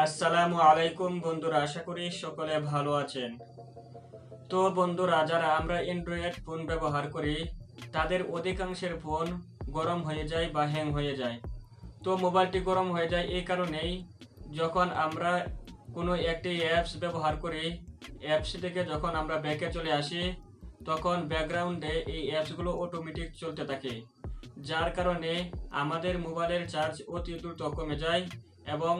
আসসালামু আলাইকুম বন্ধুরা, আশা করি সকলে ভালো আছেন। তো বন্ধুরা, যারা আমরা অ্যান্ড্রয়েড ফোন ব্যবহার করি তাদের অধিকাংশের ফোন গরম হয়ে যায় বা হ্যাং হয়ে যায়। তো মোবাইলটি গরম হয়ে যায় এই কারণেই, যখন আমরা কোনো একটি অ্যাপস ব্যবহার করি, অ্যাপস থেকে যখন আমরা ব্যাকে চলে আসি তখন ব্যাকগ্রাউন্ডে এই অ্যাপসগুলো অটোমেটিক চলতে থাকে, যার কারণে আমাদের মোবাইলের চার্জ অতি দ্রুত কমে যায় এবং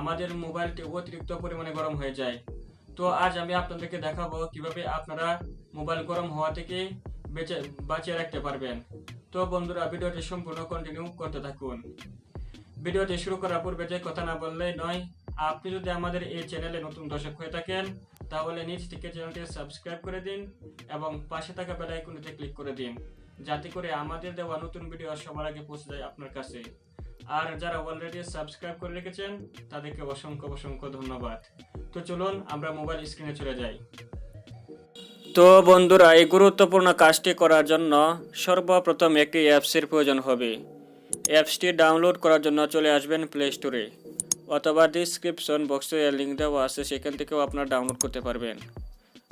আমাদের মোবাইলটি অতিরিক্ত পরিমাণে গরম হয়ে যায়। তো আজ আমি আপনাদেরকে দেখাবো কিভাবে আপনারা মোবাইল গরম হওয়া থেকে বাঁচিয়ে রাখতে পারবেন। তো বন্ধুরা, ভিডিওটি সম্পূর্ণ কন্টিনিউ করতে থাকুন। ভিডিওটি শুরু করার পূর্বে যে কথা না বললেই নয়, আপনি যদি আমাদের এই চ্যানেলে নতুন দর্শক হয়ে থাকেন তাহলে নিচ থেকে চ্যানেলটি সাবস্ক্রাইব করে দিন এবং পাশে থাকা বেল আইকনটিতে ক্লিক করে দিন, যাতে করে আমাদের দেওয়া নতুন ভিডিও সবার আগে পৌঁছে যায় আপনার কাছে। আর যারা অলরেডি সাবস্ক্রাইব করে রেখেছেন তাদেরকে অসংখ্য অসংখ্য ধন্যবাদ। তো চলুন আমরা মোবাইল স্ক্রিনে চলে যাই। তো বন্ধুরা, এই গুরুত্বপূর্ণ কাজটি করার জন্য সর্বপ্রথম একটি অ্যাপসের প্রয়োজন হবে। অ্যাপসটি ডাউনলোড করার জন্য চলে আসবেন প্লে স্টোরে, অথবা ডিসক্রিপশন বক্সে লিঙ্ক দেওয়া আছে, সেখান থেকেও আপনারা ডাউনলোড করতে পারবেন।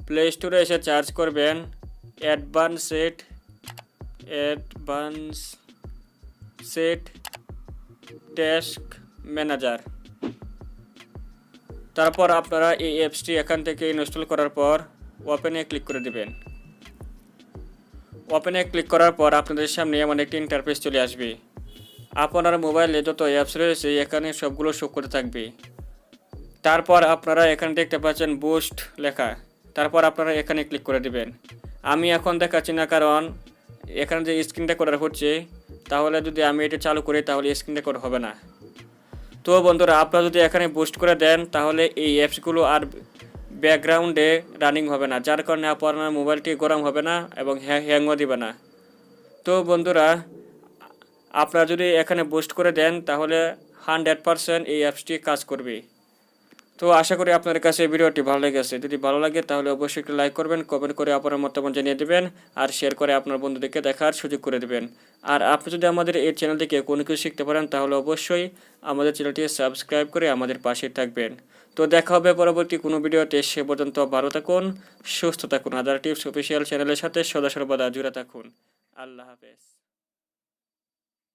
প্লে স্টোরে এসে সার্চ করবেন অ্যাডভান্সড টাস্ক ম্যানেজার। তারপর আপনারা এই অ্যাপসটি এখান থেকে ইনস্টল করার পর ওপেনে ক্লিক করে দেবেন। ওপেনে ক্লিক করার পর আপনাদের সামনে এমন একটি ইন্টারফেস চলে আসবে। আপনার মোবাইলে যত অ্যাপস রয়েছে এখানে সবগুলো শো করতে থাকবে। তারপর আপনারা এখানে দেখতে পাচ্ছেন বুস্ট লেখা, তারপর আপনারা এখানে ক্লিক করে দেবেন। আমি এখন দেখাচ্ছি না, কারণ এখানে যে স্ক্রিন রেকর্ডার হচ্ছে, তাহলে যদি আমি এটা চালু করি তাহলে স্ক্রিন রেকর্ড হবে না। তো বন্ধুরা, আপনারা যদি এখানে বুস্ট করে দেন তাহলে এই অ্যাপসগুলো আর ব্যাকগ্রাউন্ডে রানিং হবে না, যার কারণে আপনার মোবাইলটি গরম হবে না এবং হ্যাংও দিবে না। তো বন্ধুরা, আপনারা যদি এখানে বুস্ট করে দেন তাহলে 100% এই অ্যাপসটি কাজ করবে। তো আশা করি আপনাদের কাছে এই ভিডিওটি ভালো লেগেছে। যদি ভালো লাগে তাহলে অবশ্যই একটি লাইক করবেন, কমেন্ট করে আপনার মতামত জানিয়ে দেবেন আর শেয়ার করে আপনার বন্ধুদেরকে দেখার সুযোগ করে দেবেন। আর আপনি যদি আমাদের এই চ্যানেল থেকে কোনো কিছু শিখতে পারেন তাহলে অবশ্যই আমাদের চ্যানেলটি সাবস্ক্রাইব করে আমাদের পাশে থাকবেন। তো দেখা হবে পরবর্তী কোনো ভিডিওতে। সে পর্যন্ত ভালো থাকুন, সুস্থ থাকুন। আদার টিপস অফিসিয়াল চ্যানেলের সাথে সদা সর্বদা জুড়ে থাকুন। আল্লাহ হাফেজ।